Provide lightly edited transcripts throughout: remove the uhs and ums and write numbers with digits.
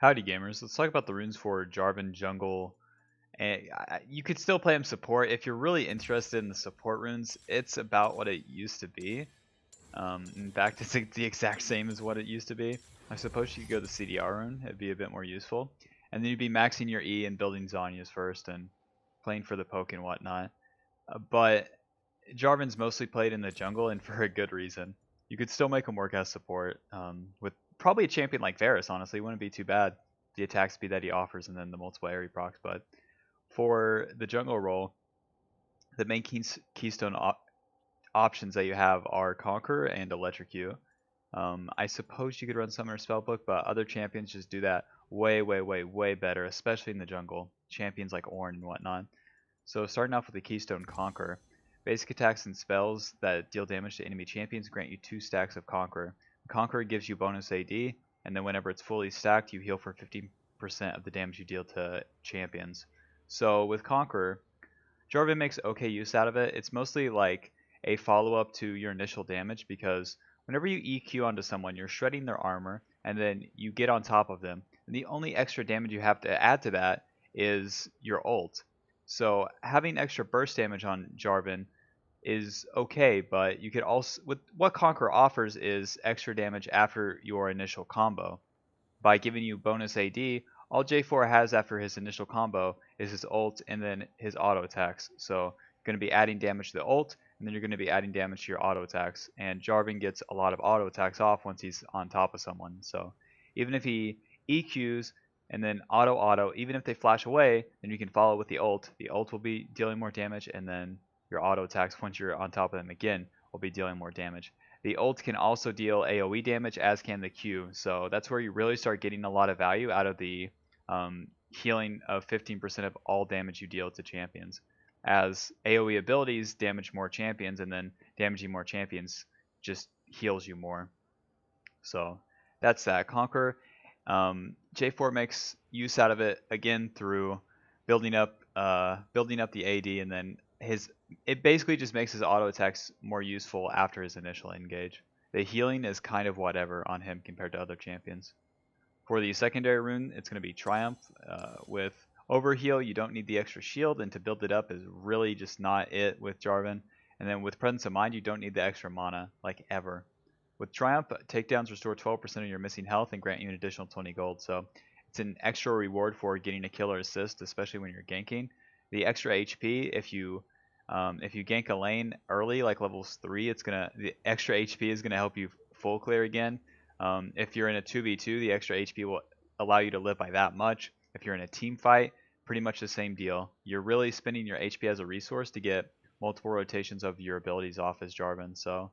Howdy gamers, let's talk about the runes for Jarvan jungle. And you could still play him support. If you're really interested in the support runes, it's about what it used to be. In fact, it's like the exact same as what it used to be. I suppose you could go the CDR rune, it'd be a bit more useful. And then you'd be maxing your E and building Zhonya's first and playing for the poke and whatnot. But Jarvan's mostly played in the jungle and for a good reason. You could still make him work as support with probably a champion like Varus, honestly. Wouldn't be too bad. The attack speed that he offers and then the multiple area procs. But for the jungle role, the main keystone options that you have are Conquer and Electrocute. I suppose you could run Summoner Spellbook, but other champions just do that way better, especially in the jungle. Champions like Ornn and whatnot. So starting off with the Keystone Conquer, basic attacks and spells that deal damage to enemy champions grant you 2 stacks of Conquer. Conquer gives you bonus AD, and then whenever it's fully stacked, you heal for 15% of the damage you deal to champions. So with Conquer, Jarvan makes okay use out of it. It's mostly like a follow-up to your initial damage because whenever you EQ onto someone, you're shredding their armor, and then you get on top of them. And the only extra damage you have to add to that is your ult. So having extra burst damage on Jarvan is okay, but you could also, with what Conquer offers is extra damage after your initial combo. By giving you bonus AD, all J4 has after his initial combo is his ult and then his auto attacks. So you're going to be adding damage to the ult, and then you're going to be adding damage to your auto attacks. And Jarvan gets a lot of auto attacks off once he's on top of someone. So even if he EQs and then auto, even if they flash away, then you can follow with the ult. The ult will be dealing more damage, and then your auto attacks once you're on top of them again will be dealing more damage. The ult can also deal AoE damage, as can the Q, so that's where you really start getting a lot of value out of the healing of 15% of all damage you deal to champions. As AoE abilities damage more champions, and then damaging more champions just heals you more. So that's that. Conquer. J4 makes use out of it again through building up the AD, and then it basically just makes his auto attacks more useful after his initial engage. The healing is kind of whatever on him compared to other champions. For the secondary rune, it's going to be Triumph. With Overheal, you don't need the extra shield, and to build it up is really just not it with Jarvan. And then with Presence of Mind, you don't need the extra mana, like ever. With Triumph, takedowns restore 12% of your missing health and grant you an additional 20 gold. So it's an extra reward for getting a killer assist, especially when you're ganking. The extra HP, if you gank a lane early, like levels 3, the extra HP is gonna help you full clear again. If you're in a 2v2, the extra HP will allow you to live by that much. If you're in a team fight, pretty much the same deal. You're really spending your HP as a resource to get multiple rotations of your abilities off as Jarvan. So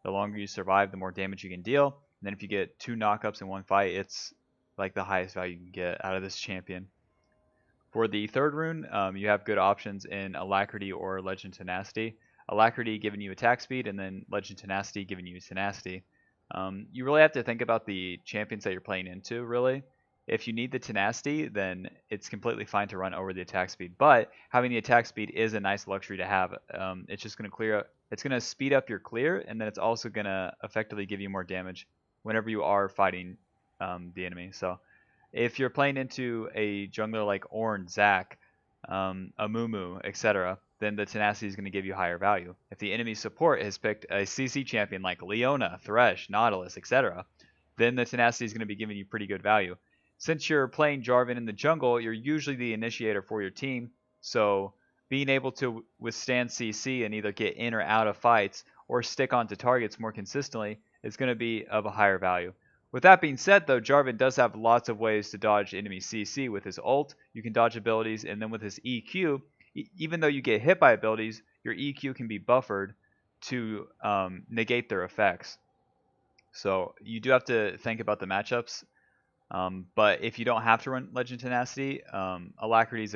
the longer you survive, the more damage you can deal. And then if you get 2 knockups in one fight, it's like the highest value you can get out of this champion. For the third rune, you have good options in Alacrity or Legend Tenacity. Alacrity giving you attack speed, and then Legend Tenacity giving you Tenacity. You really have to think about the champions that you're playing into, really. If you need the Tenacity, then it's completely fine to run over the attack speed. But having the attack speed is a nice luxury to have. It's just going to it's going to speed up your clear, and then it's also going to effectively give you more damage whenever you are fighting the enemy. So if you're playing into a jungler like Ornn, Zac, Amumu, etc., then the Tenacity is going to give you higher value. If the enemy support has picked a CC champion like Leona, Thresh, Nautilus, etc., then the Tenacity is going to be giving you pretty good value. Since you're playing Jarvan in the jungle, you're usually the initiator for your team, so being able to withstand CC and either get in or out of fights or stick onto targets more consistently is going to be of a higher value. With that being said, though, Jarvan does have lots of ways to dodge enemy CC. With his ult, you can dodge abilities, and then with his EQ, even though you get hit by abilities, your EQ can be buffered to negate their effects. So you do have to think about the matchups. But if you don't have to run Legend Tenacity, Alacrity is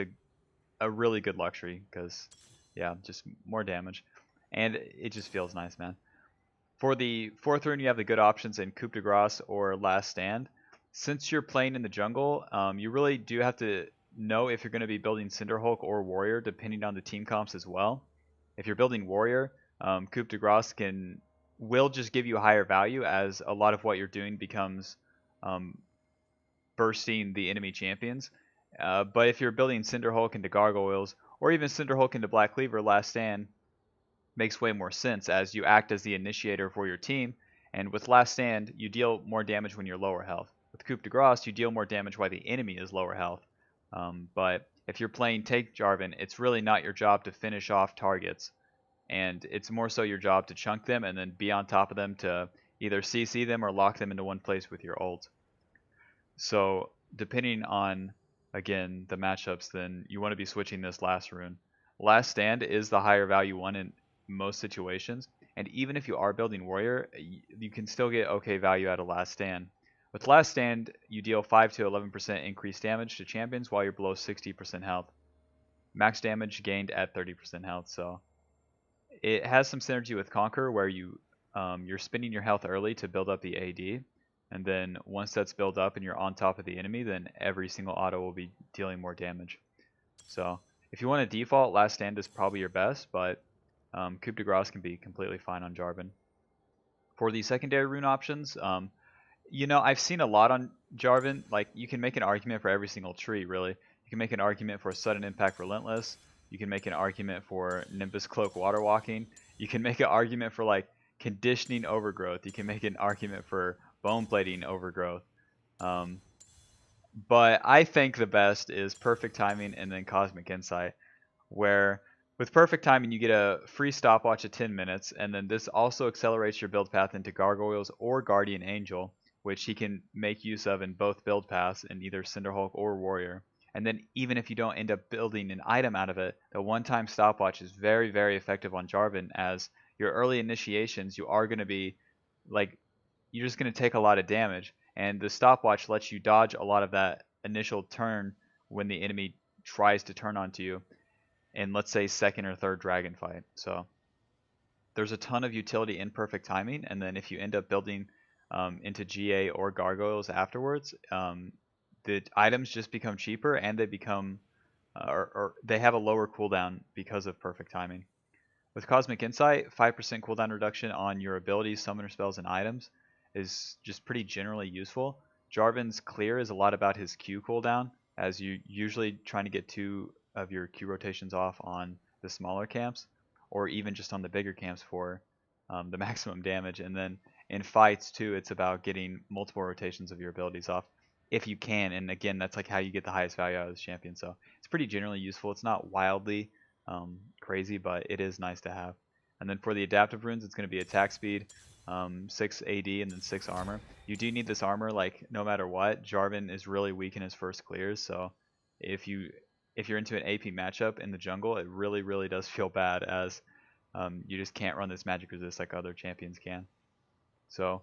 a really good luxury because, yeah, just more damage. And it just feels nice, man. For the fourth rune, you have the good options in Coup de Grace or Last Stand. Since you're playing in the jungle, you really do have to know if you're going to be building Cinderhulk or Warrior, depending on the team comps as well. If you're building Warrior, Coup de Grace will just give you a higher value as a lot of what you're doing becomes bursting the enemy champions. But if you're building Cinderhulk into Gargoyles, or even Cinderhulk into Black Cleaver, Last Stand makes way more sense as you act as the initiator for your team. And with Last Stand, you deal more damage when you're lower health. With Coup de Grace, you deal more damage while the enemy is lower health. But if you're playing Take Jarvan, it's really not your job to finish off targets. And it's more so your job to chunk them and then be on top of them to either CC them or lock them into one place with your ult. So depending on, again, the matchups, then you want to be switching this last rune. Last Stand is the higher value one in most situations, and even if you are building Warrior, you can still get okay value out of Last Stand. With Last Stand, you deal 5 to 11% increased damage to champions while you're below 60% health. Max damage gained at 30% health, so it has some synergy with Conquer where you're spending your health early to build up the AD, and then once that's built up and you're on top of the enemy, then every single auto will be dealing more damage. So if you want to default, Last Stand is probably your best, but Coup de Grace can be completely fine on Jarvan. For the secondary rune options, I've seen a lot on Jarvan. Like, you can make an argument for every single tree, really. You can make an argument for Sudden Impact Relentless. You can make an argument for Nimbus Cloak Water Walking. You can make an argument for, like, Conditioning Overgrowth. You can make an argument for Bone Plating Overgrowth. But I think the best is Perfect Timing and then Cosmic Insight, where with Perfect Timing you get a free stopwatch at 10 minutes, and then this also accelerates your build path into Gargoyles or Guardian Angel, which he can make use of in both build paths in either Cinderhulk or Warrior. And then even if you don't end up building an item out of it, the one-time stopwatch is very, very effective on Jarvan, as your early initiations, you are going to be, like, you're just going to take a lot of damage, and the stopwatch lets you dodge a lot of that initial turn when the enemy tries to turn onto you in, let's say, second or third dragon fight. So there's a ton of utility in Perfect Timing, and then if you end up building into GA or Gargoyles afterwards, the items just become cheaper, and they become or they have a lower cooldown because of Perfect Timing. With Cosmic Insight, 5% cooldown reduction on your abilities, summoner spells, and items is just pretty generally useful. Jarvan's Clear is a lot about his Q cooldown, as you usually trying to get 2 of your Q rotations off on the smaller camps, or even just on the bigger camps for the maximum damage. And then in fights too, it's about getting multiple rotations of your abilities off if you can. And again, that's like how you get the highest value out of this champion. So it's pretty generally useful. It's not wildly crazy, but it is nice to have. And then for the adaptive runes, it's going to be attack speed, 6 AD, and then 6 armor. You do need this armor, like, no matter what. Jarvan is really weak in his first clears, so if you're into an AP matchup in the jungle, it really, really does feel bad, as you just can't run this magic resist like other champions can. So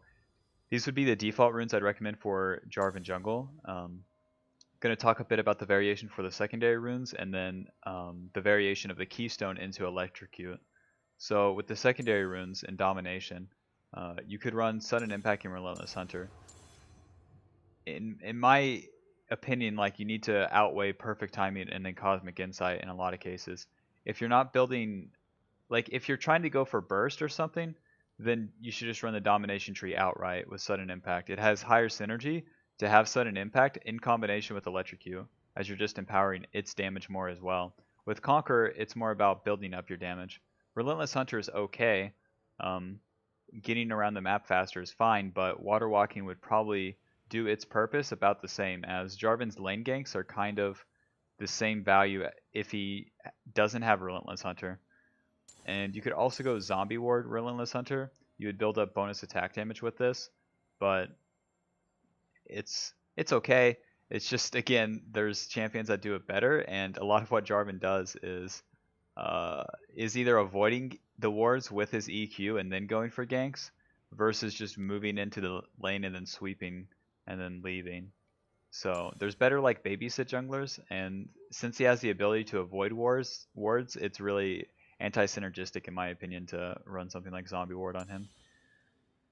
these would be the default runes I'd recommend for Jarvan jungle. Going to talk a bit about the variation for the secondary runes, and then the variation of the Keystone into Electrocute. So with the secondary runes in Domination, you could run Sudden Impact and Relentless Hunter. In my opinion, like, you need to outweigh Perfect Timing and then Cosmic Insight in a lot of cases. If you're not building, like, if you're trying to go for burst or something, then you should just run the Domination tree outright with Sudden Impact. It has higher synergy to have Sudden Impact in combination with Electrocute, as you're just empowering its damage more as well. With Conquer, it's more about building up your damage. Relentless Hunter is okay. Getting around the map faster is fine, but Water Walking would probably do its purpose about the same, as Jarvan's lane ganks are kind of the same value if he doesn't have Relentless Hunter. And you could also go Zombie Ward Relentless Hunter. You would build up bonus attack damage with this, but it's okay. It's just, again, there's champions that do it better, and a lot of what Jarvan does is either avoiding the wards with his EQ and then going for ganks, versus just moving into the lane and then sweeping and then leaving. So there's better, like, babysit junglers, and since he has the ability to avoid wards, it's really anti-synergistic in my opinion to run something like Zombie Ward on him.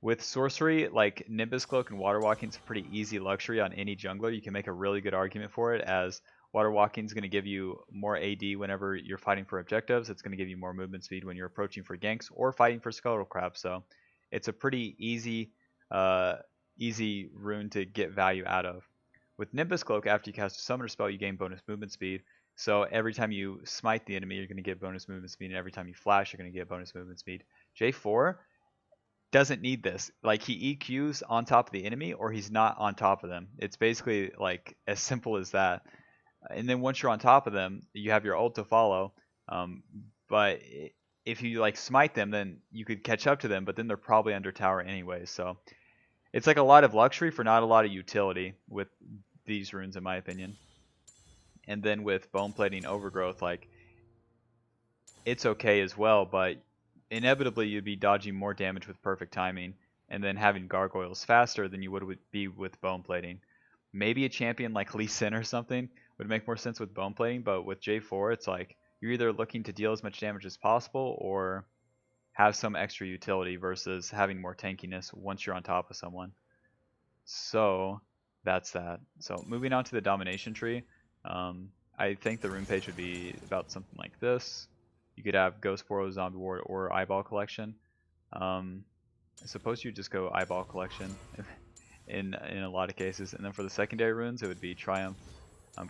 With sorcery, like Nimbus Cloak and Water Walking is a pretty easy luxury on any jungler. You can make a really good argument for it, as Water Walking is going to give you more AD whenever you're fighting for objectives. It's going to give you more movement speed when you're approaching for ganks or fighting for Skeletal Crab. So it's a pretty easy rune to get value out of. With Nimbus Cloak, after you cast a summoner spell, you gain bonus movement speed. So every time you smite the enemy, you're going to get bonus movement speed, and every time you flash, you're going to get bonus movement speed. J4 doesn't need this. Like, he EQs on top of the enemy, or he's not on top of them. It's basically like as simple as that. And then once you're on top of them, you have your ult to follow. But if you like smite them, then you could catch up to them, but then they're probably under tower anyway. So it's like a lot of luxury for not a lot of utility with these runes, in my opinion. And then with bone plating overgrowth, like, it's okay as well, but inevitably you'd be dodging more damage with perfect timing, and then having gargoyles faster than you would be with bone plating. Maybe a champion like Lee Sin or something would make more sense with bone plating, but with J4, it's like you're either looking to deal as much damage as possible or have some extra utility versus having more tankiness once you're on top of someone. So that's that. So moving on to the domination tree, I think the rune page would be about something like this. You could have Ghost Burrow, Zombie Ward, or Eyeball Collection. I suppose you just go Eyeball Collection in a lot of cases. And then for the secondary runes, it would be Triumph,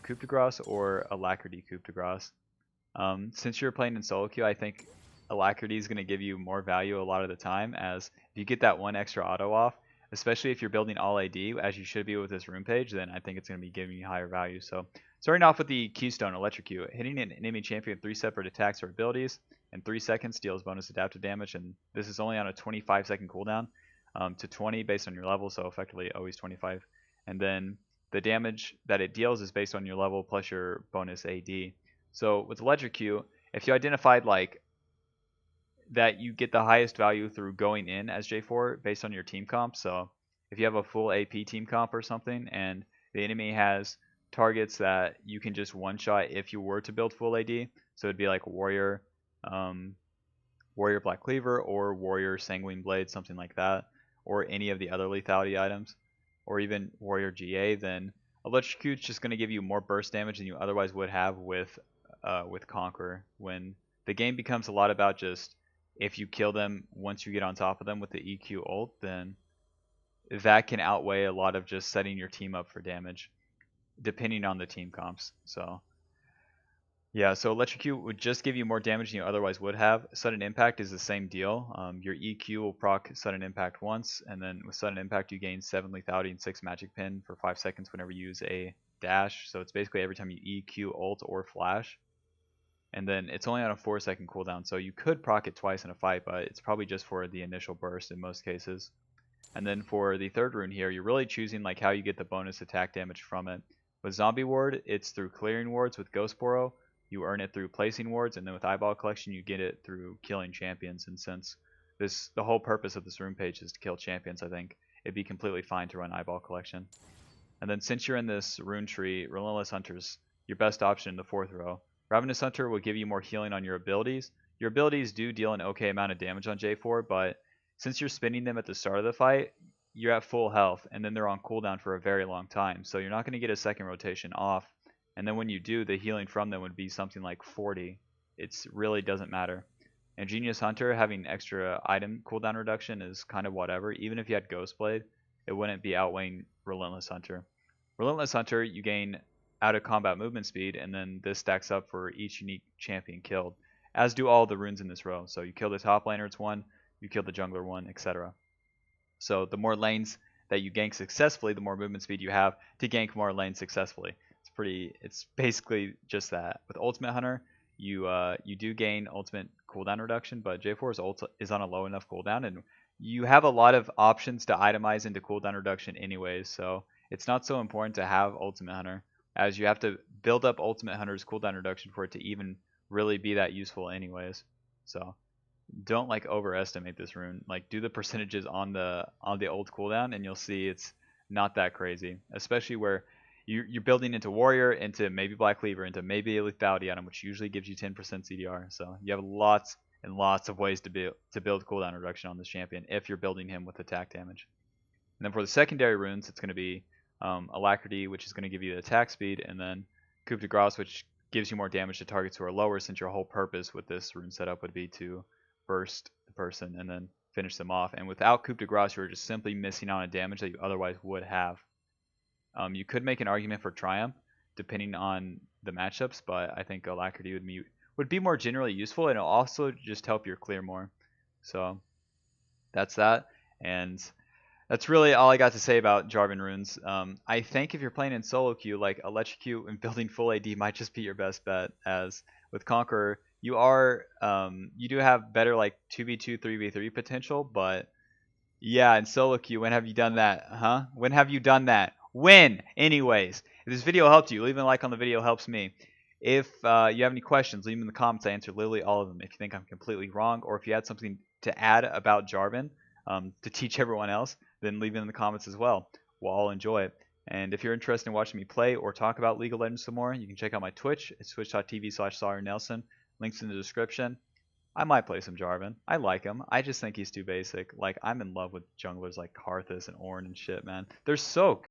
Coup de Grace, or Alacrity Coup de Grace. Since you're playing in solo queue, I think Alacrity is going to give you more value a lot of the time, as if you get that one extra auto off, especially if you're building all AD, as you should be with this rune page, then I think it's going to be giving you higher value. So starting off with the Keystone Electrocute, hitting an enemy champion with 3 separate attacks or abilities in 3 seconds deals bonus adaptive damage, and this is only on a 25-second cooldown to 20 based on your level, so effectively always 25. And then the damage that it deals is based on your level plus your bonus AD. So with Electrocute, if you identified like that you get the highest value through going in as J4 based on your team comp. So if you have a full AP team comp or something and the enemy has targets that you can just one-shot if you were to build full AD, so it'd be like Warrior, Warrior Black Cleaver, or Warrior Sanguine Blade, something like that, or any of the other lethality items, or even Warrior GA, then Electrocute's just going to give you more burst damage than you otherwise would have with Conquer, when the game becomes a lot about just if you kill them once you get on top of them with the EQ ult, then that can outweigh a lot of just setting your team up for damage, depending on the team comps. So yeah, so Electrocute would just give you more damage than you otherwise would have. Sudden Impact is the same deal. Your EQ will proc Sudden Impact once, and then with Sudden Impact you gain 7 lethality and 6 magic pin for 5 seconds whenever you use a dash. So it's basically every time you EQ, ult, or flash. And then it's only on a 4-second cooldown, so you could proc it twice in a fight, but it's probably just for the initial burst in most cases. And then for the third rune here, you're really choosing like how you get the bonus attack damage from it. With Zombie Ward, it's through clearing wards. With Ghost Burrow, you earn it through placing wards, and then with Eyeball Collection, you get it through killing champions. And since the whole purpose of this rune page is to kill champions, I think it'd be completely fine to run Eyeball Collection. And then since you're in this rune tree, Relentless Hunter's your best option in the 4th row. Ravenous Hunter will give you more healing on your abilities. Your abilities do deal an okay amount of damage on J4, but since you're spinning them at the start of the fight, you're at full health, and then they're on cooldown for a very long time. So you're not going to get a second rotation off. And then when you do, the healing from them would be something like 40. It really doesn't matter. And Genius Hunter having extra item cooldown reduction is kind of whatever. Even if you had Ghostblade, it wouldn't be outweighing Relentless Hunter. Relentless Hunter, you gain out of combat movement speed, and then this stacks up for each unique champion killed, as do all the runes in this row. So you kill the top laner, it's 1, you kill the jungler 1, etc. So the more lanes that you gank successfully, the more movement speed you have to gank more lanes successfully. It's basically just that. With Ultimate Hunter, you do gain ultimate cooldown reduction, but J4's ult is on a low enough cooldown, and you have a lot of options to itemize into cooldown reduction anyways, so it's not so important to have Ultimate Hunter, as you have to build up Ultimate Hunter's cooldown reduction for it to even really be that useful anyways. So don't like overestimate this rune. Like, do the percentages on the ult cooldown, and you'll see it's not that crazy, especially where you're building into Warrior, into maybe Black Cleaver, into maybe a lethality item, which usually gives you 10% CDR. So you have lots and lots of ways to build cooldown reduction on this champion if you're building him with attack damage. And then for the secondary runes, it's going to be Alacrity, which is going to give you the attack speed, and then Coup de Grace, which gives you more damage to targets who are lower, since your whole purpose with this rune setup would be to burst the person and then finish them off. And without Coup de Grace, you're just simply missing out on damage that you otherwise would have. You could make an argument for Triumph, depending on the matchups, but I think Alacrity would be more generally useful, and it'll also just help your clear more. So that's that, and that's really all I got to say about Jarvan runes. I think if you're playing in solo queue, like Electrocute and building full AD might just be your best bet. As with Conqueror, you do have better like 2v2, 3v3 potential, but yeah, in solo queue, when have you done that? Huh? When have you done that? When? Anyways, if this video helped you, leaving a like on the video helps me. If you have any questions, leave them in the comments. I answer literally all of them. If you think I'm completely wrong, or if you had something to add about Jarvan to teach everyone else, then leave it in the comments as well. We'll all enjoy it. And if you're interested in watching me play or talk about League of Legends some more, you can check out my Twitch. It's twitch.tv/SawyerNelson. Links in the description. I might play some Jarvan. I like him. I just think he's too basic. Like, I'm in love with junglers like Karthus and Ornn and shit, man. They're so